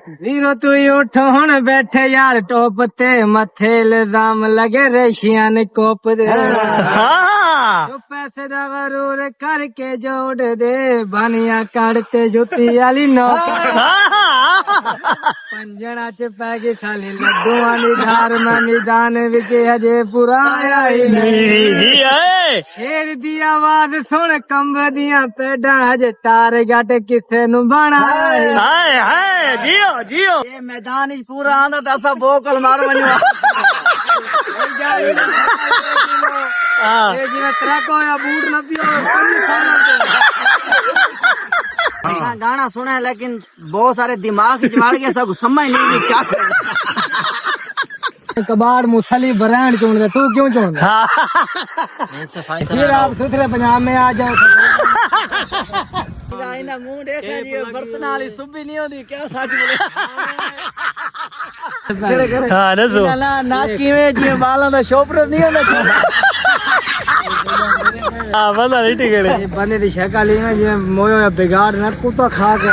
वीरो तू उठो हुन बैठे यार टोप ते मथे इल्जाम लगे रेशिया ने कोप दे जो पैसे दा गरूर करके जोड़ दे बानिया काटते जुती आली नोक पंजना च पै गई खाली लड्डुआं दी धार मैदान विच हजे पूरा आया ही नहीं शेर दी आवाज सुन कंब दियां पेडां हजे टारगेट किसे नु बना जियो जियो ये मैदान पूरा आंदा तो असा बोकल मार वञो ये जिवें ट्रक होया बूट न पियो गाना सुना है लेकिन बहुत सारे दिमाग जमाड़ गए सब समझ नहीं भी क्या कबाड़ मुसली ब्रांड चुन दे तू क्यों चुन दे फिर आप सुथरे पंजाब में आ जाओ मुंह देखा जी बर्तन वाली सुबी नहीं होती क्या सच बोले ना किवें जी बालों का शोपरो नहीं होता पता नहीं ठीक है बंदे की शक्ल ही ना जिवें मोयो बिगाड़ ना कुत्ता खा के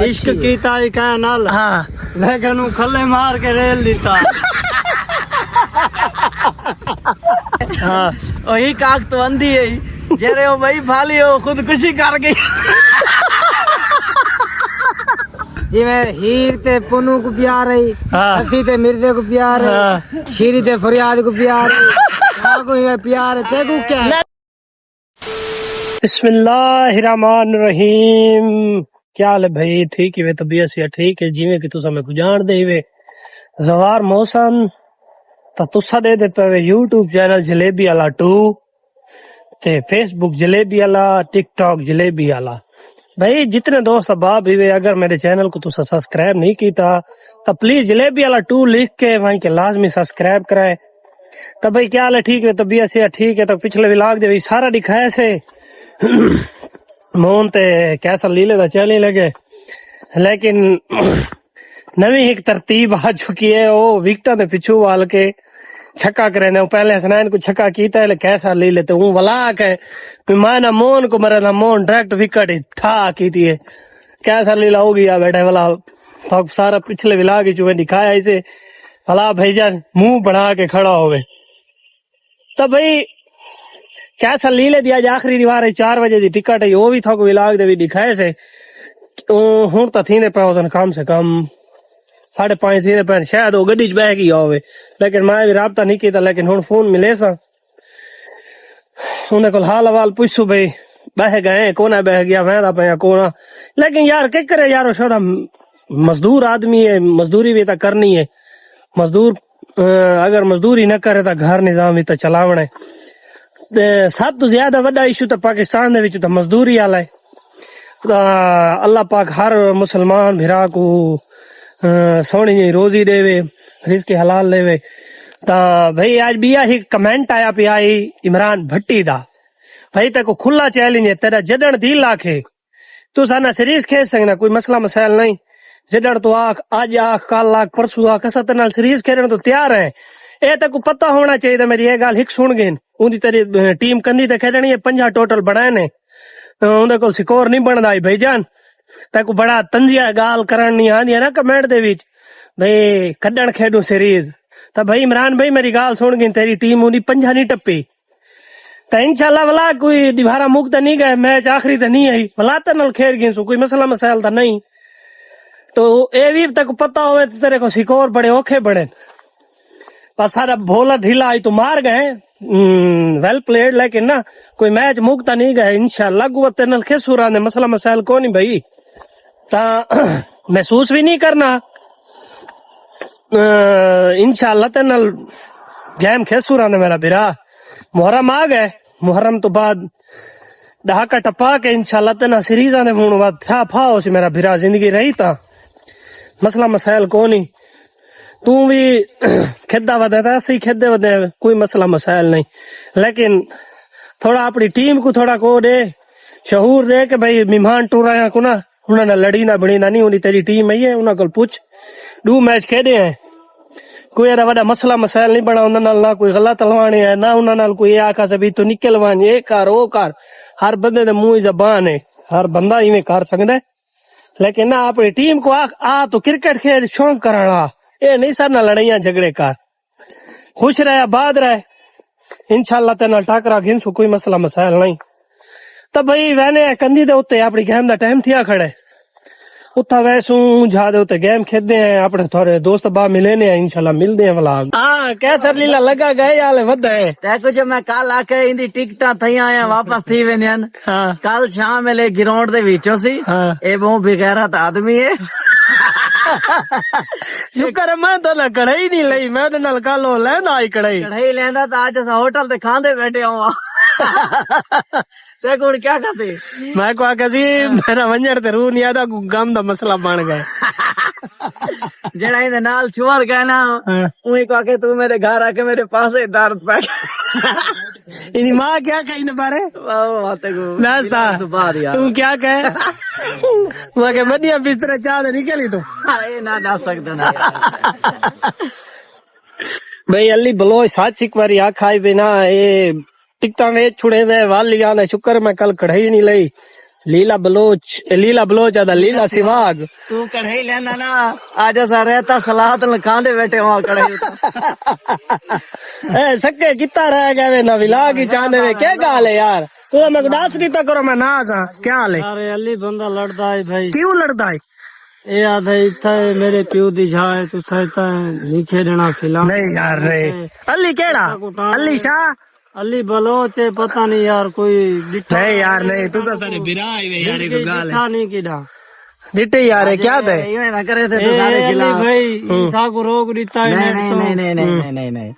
इश्क कीता ही कह नाल लेकिन खले मार के रेल दीता वही काक तो अंधी है जेरे वो भाई भाली हो खुदकुशी कर गई जिवें हीर ते पुनू को प्यार है हसी ते मिर्जे को प्यार है शीरी ते फरियाद को प्यार है कोई प्यार है ते को क्या है बिस्मिल्लाहिर्रहमानिर्रहीम क्या हाल है भाई ठीक है तबीयत से ठीक है जिवें कि तुसा मैं को जान दे वे जवार मौसम तो तुसा दे पे यूट्यूब चैनल जलेबी वाला 2 ते फेसबुक जलेबी वाला टिकटॉक जलेबी वाला भाई जितने दोस्त अहबाब भी अगर मेरे चैनल को तुसा सब्सक्राइब नहीं किया तो प्लीज जलेबी वाला 2 लिख के वहीं के लाजमी सब्सक्राइब कराए। तो भाई क्या हाल है ठीक है तबीयत से ठीक है तो पिछले व्लॉग दे सारा दिखाया से मोहन ते कैसा लीले दा चलने लगे लेकिन नवी एक तरतीब आ चुकी है वो विकटा दे पिछू वाल के छक्का करे ने पहले हसनैन को छक्का कीता है कैसा ले लेते हूँ वला के माना मोहन को मरा ना मोहन डायरेक्ट विकेट ठा की थी कैसा लीला होगी यार बैठे वाला तो सारा पिछले व्लॉग ही चुमे दिखाया इसे भला भाईजान मुंह बना के खड़ा होवे तो भाई कैसा लीले दिया आखिरी दीवार है 4 बजे की टिकट है वो भी थोक व्लॉग दे भी दिखाए से हूं तो थी ने पे कम से कम 5:30 थी पे शायद वो गड्डी च बह गई होवे लेकिन मैं भी राबता नहीं किया लेकिन हुन फोन मिले सा उन्हें को हाल हवाल पूछू भाई बह गए कोना बह गया वहदा पे कोना लेकिन यार क्या करे यार शोदा मजदूर आदमी है मजदूरी भी तो करनी है मजदूर अगर मजदूरी न करे तो घर निजाम भी तो चलावना है सब तो ज्यादा बड़ा इशू तो पाकिस्तान दे विच तो मजदूरी वाला है अल्लाह पाक हर मुसलमान भिरा को सोनी जी रोजी देवे रिज़्क़ हलाल लेवे ता भाई आज बिया ही कमेंट आया पिया इमरान भट्टी दा भाई तेको खुला चैलेंज है तेरा जदन 3 लाख है तू साना सीरीज खेल सकना कोई मसला मसाइल नहीं जदन तो आख आज आख कल आख परसों आख असा ते नाल सीरीज खेलने तो तैयार है ए तेको पता होना चाहिए मेरी ये गाल हिक सुन गई उनकी तेरी टीम कंदी ते खेलनी है 50 टोटल बनाए ने उनके को स्कोर नहीं बनदा भाईजान तेको बड़ा तंजिया गाल करनी आंदी है ना कमेंट दे विच भाई कड्डण खेडू सीरीज तो भाई इमरान भाई मेरी गाल सुन गई तेरी टीम उन्हीं 50 नहीं टप्पी तो इंशाल्लाह वाला कोई दिवारा मुक्त नहीं गए मैच आखिरी तो नहीं आई वाला तो नल खेल गई कोई मसला मसाइल तो नहीं तो ये भी तेको पता होवे तो तेरे को स्कोर बड़े औखे बने बस सारा भोला ढीला आई तो मार गए वेल प्लेड लेकिन ना कोई मैच मुकता नहीं गए इंशाल्लाह गुवत नल खेसूरा ने मसला मसाइल को नहीं भाई ता महसूस भी नहीं करना इंशाल्लाह ते नल गेम खेसूरा ने मेरा बिरा मुहर्रम आ गए मुहर्रम तो बाद दहाका टपा के इंशाल्लाह ते ना सीरीज आने मुन बाद था फाओ सी मेरा बिरा जिंदगी रही ता मसला मसाइल को नहीं तू भी खेदा वधा सही खेदे वधे कोई मसला मसाइल नहीं लेकिन थोड़ा अपनी टीम को थोड़ा को दे शहूर दे के भाई मेहमान टूर आया को ना उन्होंने लड़ी ना बड़ी ना नहीं उन्हीं तेरी टीम आई है उन्होंने को पूछ 2 मैच खेदे हैं कोई एडा वड्डा मसला मसाइल नहीं बना उन्होंने ना कोई गलत लवाने है ना उन्होंने कोई आखा से भी तू निकल वानी ये कर वो कर हर बंदे दे मुंह जबान है हर बंदा इवें कर सकदा है लेकिन ना अपनी टीम को आ तो क्रिकेट खेल शौक करना ये नहीं सर ना लड़ाइया झगड़े कर खुश रहे आबाद रहे इंशाल्लाह तेना टाकरा घिनसू कोई मसला मसाइल नहीं तो भाई वैने कंधी दे उत्ते अपनी गेम दा टाइम थिया खड़े उत्था वैसू जा दे उत्ते गेम खेदे हैं अपने थोड़े दोस्त बा मिले ने इंशाल्लाह मिलदे हैं व्लॉग हां कैसर लीला लगा गए याले वधे ते कुछ मैं कल आके इंदी टिकटा थई आया वापस थी वेंदियां हां कल शाम वेले ग्राउंड दे विचों सी हां ए बहु बेगैरत आदमी है शुक्र मैं तो ना कढ़ाई नहीं लई मैं तो नाल कल लेंदा आई कढ़ाई कढ़ाई लेंदा तो आज अस होटल ते खांदे बैठे हुआ ते कोण क्या खाते मैं को आके जी मेरा वंजड़ ते रू नहीं आदा गम दा मसला बन गए जेड़ा इंदे नाल छुअर गए ना उही को आके तू मेरे घर आके मेरे पास ही दर्द पै इनी मां क्या कही न बारे बाते को नाश्ता तू क्या कहे मैं के बढ़िया बिस्तर चाह दे निकली तू ए ना सकदा ना भाई अली बलोच साच एक बारी आखाई बिना ये टिकटा वेच छुड़े दे वालिया ने शुक्र मैं कल कढ़ाई नहीं लई लीला बलोच आदा लीला सिवाग तू कढ़ाई लेना ना आज असा रहता सलाद खांदे बैठे वहां कढ़ाई ए सके कितना रह गए ना विला की चांदे वे क्या गाल है यार तू मैं डांस नहीं तो करो मैं नाज हां क्या हाल है अरे अली बंदा लड़दा है भाई क्यों लड़दा है ए आधा इत्था मेरे प्यो दी जाए तू सहता नहीं खेडना फिल्म नहीं यार रे अली केड़ा अली शाह अली बलोच है पता नहीं यार कोई नहीं यार नहीं तू तो सारे बिरा है यार एक गाल है नहीं किडा डिटे यार क्या दे ये ना करे थे तो सारे खिलाफ भाई ईसा को रोग दिता है नहीं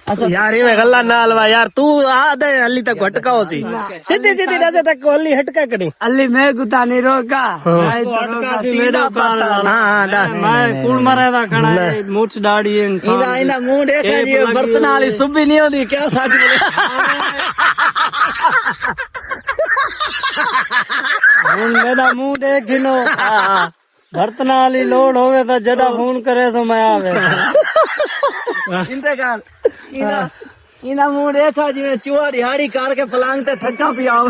यार ये गल्ला ना हलवा यार तू आ दे अली तक हटका हो सी सीधी सीधी राजा तक अली हटका करी अली मैं गुता नहीं रोका मैं तो हटका सी मेरा हां मैं कूड़ मरेदा खड़ा है मूछ दाढ़ी है इना मुंह देखा जी बर्तन वाली सुबी नहीं होती क्या सच बोले मेरा मुंह देख गिनो बर्तन वाली लोड होवे तो जदा फोन करे तो मैं आवे इंतजार इना मुंह देखा जी चूहा रिहाड़ी कार के पलंग ते थक्का पियाओ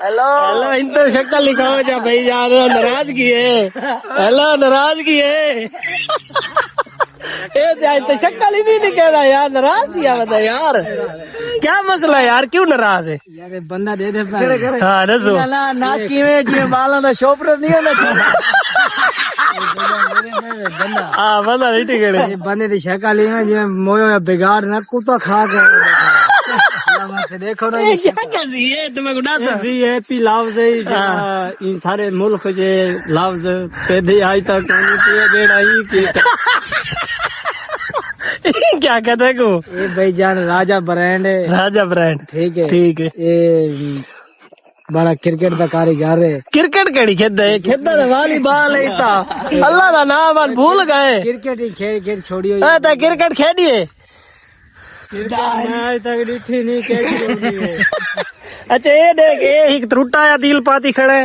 हेलो इन तो शक्ल लिखाओ जा भाई यार नाराजगी है हेलो नाराजगी है ए जाए तो शक्ल ही नहीं निकला यार नाराज दिया बता यार क्या मसला यार क्यों नाराज है यार बंदा दे दे हाँ दसो ना किवें जी बालों दा शोपरत नहीं होना हाँ बंदा नहीं टिकड़े बंदे दी शक्ल ही ना जी मोयो बिगाड़ ना कुत्ता खा के देखो ना क्या कैसी है तुम्हें गुडा सा वीआईपी लफ्ज है इन सारे मुल्क जे लफ्ज पैदे आज तक बेड़ा ही की क्या कहते को ये भाई जान राजा ब्रांड है राजा ब्रांड ठीक है ये बड़ा क्रिकेट का कारीगर है क्रिकेट केड़ी खेद है खेद वॉलीबॉल है ता अल्लाह का नाम और भूल गए क्रिकेट ही खेल छोड़ियो तो क्रिकेट खेडिए आज तक डिठी नहीं खेली अच्छा ये देख ये एक त्रुटा या दिल पाती खड़े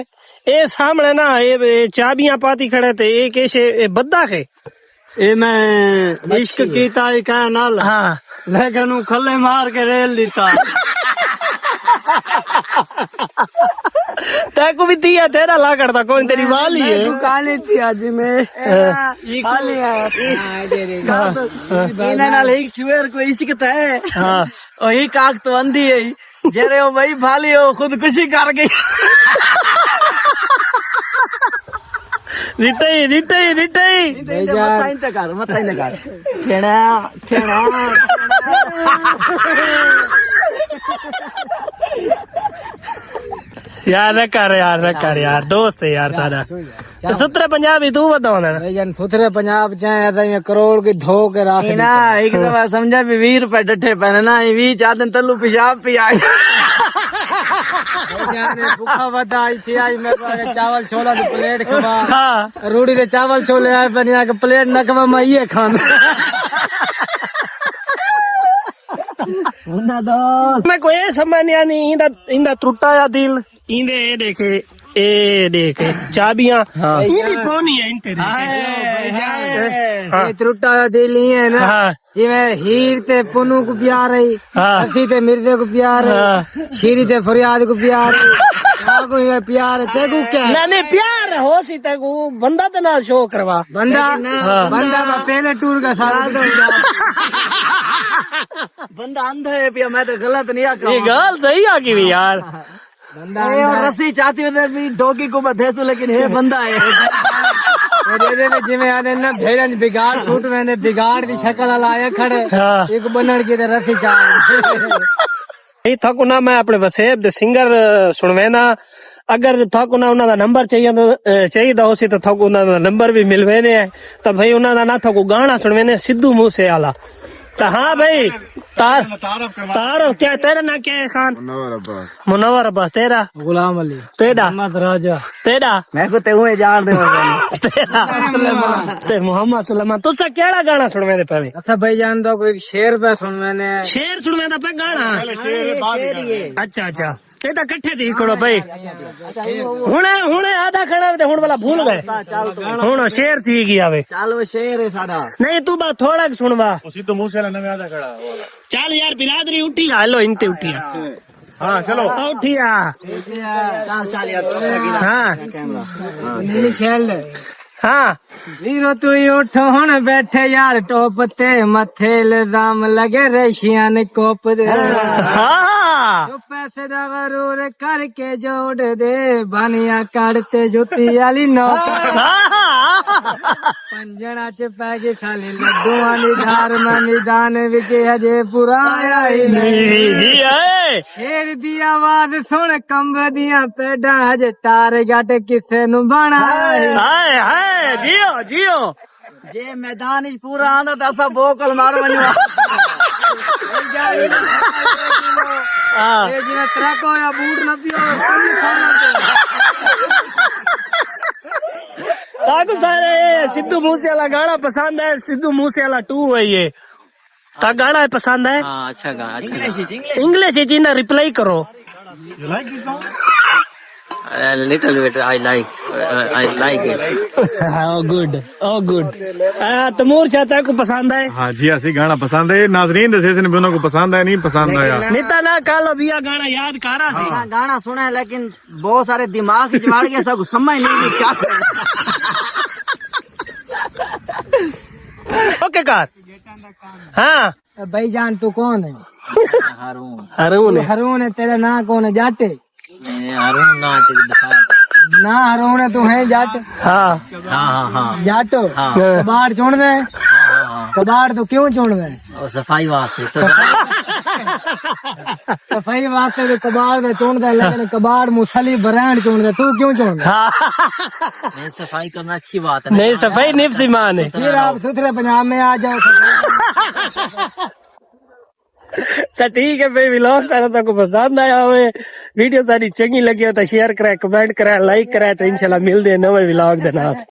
ये सामने ना ये चाबियां पाती खड़े थे ये कैसे बद्दा के ए मैं इश्क कीता ही कह नाल हाँ लेकिन खले मार के रेल दीता तेको भी दिया तेरा ला करता कौन तेरी वाली है दुकान थी आज में खाली इना नाल एक छुएर को इश्क है हाँ वही काक तो अंधी है जेरे वो भाई भाली हो खुद खुशी कर गई रिटाई मत कर यार न कर यार दोस्त है यार सारा सुतरे पंजाबी तू बताओ ना सुथरे पंजाब चाहे करोड़ की धो के रख ना एक दफा समझा भी 20 रुपए डठे पैने ना 20 चादन तल्लू पेशाब पी आई भूखा बता आई थी आज मैं चावल छोला की प्लेट खवा हाँ रूढ़ी ने चावल छोले आए बनिया के प्लेट न खवा मैं ये खाना मैं मैं कोई समझ नहीं इंदा त्रुटा या दिल इंदे ये देखे ए देखे चाबियां इनकी कौन है इन तेरे हाँ ये त्रुटा दिल ही है ना हाँ जिਵੇਂ हीर ते पुनू को प्यार है हाँ हसी ते मिर्जे को प्यार है शीरी ते फरियाद को प्यार है को प्यार है तेको क्या है? नहीं प्यार हो सी तेको बंदा तो ना शो करवा बंदा बंदा का पहले टूर का सारा बंदा अंधा है पिया मैं तो गलत नहीं आकर ये गाल सही आ की भी यार बंदा रस्सी चाहती हूँ भी डोगी को मैं दे लेकिन ये बंदा है जिम्मे आने ना भेड़न बिगाड़ छूट मैंने बिगाड़ दी शक्ल लाया खड़े हाँ। एक बनन की रस्सी चाह ਇਹ ਥਾਕੂ ਨਾ ਮੈਂ ਆਪਣੇ ਵਸੇਬ ਦੇ ਸਿੰਗਰ ਸੁਣਵੇ ਨਾ ਅਗਰ ਥਾਕੂ ਨਾ ਉਹਨਾਂ ਦਾ ਨੰਬਰ ਚਾਹੀਦਾ ਹੋਸੀ ਤਾਂ ਥਾਕੂ ਉਹਨਾਂ ਦਾ ਨੰਬਰ ਵੀ ਮਿਲਵੇ ਨੇ ਤਾਂ ਭਾਈ ਉਹਨਾਂ ਦਾ ਨਾ ਥਾਕੂ ਗਾਣਾ ਸੁਣਵੇ ਨੇ ਸਿੱਧੂ ਮੂਸੇ ਵਾਲਾ ਤਾਂ ਹਾਂ ਭਾਈ ਤਾਰਫ क्या तेरा ना क्या है खान मुनव्वर अब्बास तेरा गुलाम अली तेरा अहमद राजा तेरा मैं को ते हुए जान दे तेरा ते मोहम्मद सुलेमान तुसा केड़ा गाना सुनवे दे पे अच्छा भाई जान दो कोई शेर पे सुन मैंने शेर सुनवे दा पे गाना अच्छा अच्छा ये तो कट्ठे थी करो भाई हुणे आधा खड़ा ते हुण वाला भूल गए हुण शेर थी गया वे चलो शेर है साडा नहीं तू बस थोड़ा सुनवा सिद्धू मूसेवाला नवे आधा खड़ा चल यार बिरादरी उठी हेलो इनते उठी हाँ चलो उठी चल यार हाँ नीली शैल हाँ वीरो तू उठ हुन बैठे यार टोप ते मथे इल्जाम लगे रेशियां ने कोप दे हाँ तू पैसे दा गरूर करके जोड़ दे बानिया काटते जुती वाली नोट पंजना च पै गई खाली लड्डुआं दी धार में मैदान विच हजे पूरा आया ही नहीं जी शेर दी आवाज सुन कंब दियां पेडां हजे टार गट किसे नु बना हाय हाय जियो जियो जे मैदान ही पूरा आंदा तो असा बोकल मारो वणो हाँ ये जिने ट्रक होया बूट न पियो ताकू सारे सिद्धू मूसेवाला गाना पसंद है सिद्धू मूसेवाला 2 है ये ता गाना पसंद है हां अच्छा गाना इंग्लिश ही ना रिप्लाई करो You like this song? little bit I like it oh good Tamur चाहता है को पसंद है हाँ जी ऐसी गाना पसंद है नाजरीन दसे भी उन्होंने को पसंद है नहीं पसंद आया निता ना कालो बिया गाना याद करा सी गाना सुना है लेकिन बहुत सारे दिमाग में जमाड़ गया सब समझ नहीं भी क्या ओके कार हाँ भाई जान तू कौन है हारून हरून है हरून है तेरा ना कौन है जाटे हारून ना ना हरून है तू है जाट हाँ हाँ जाटो कबाड़ चुन दे कबाड़ तो क्यों चुन दे और सफाई वास्ते तो सफाई वास्ते तो कबाड़ दे चुन दे लेकिन कबाड़ मुसली ब्रांड चुन दे तू क्यों चुन दे नहीं सफाई करना अच्छी बात है नहीं सफाई निफ्सी मान है फिर आप सुथरे पंजाब में आ जाओ तो ठीक है भाई व्लॉग सारा तो पसंद आया हमें वीडियो सारी चंगी लगी हो तो शेयर कराए कमेंट कराए लाइक कराए तो इंशाल्लाह मिलते हैं नवे व्लॉग के नाल।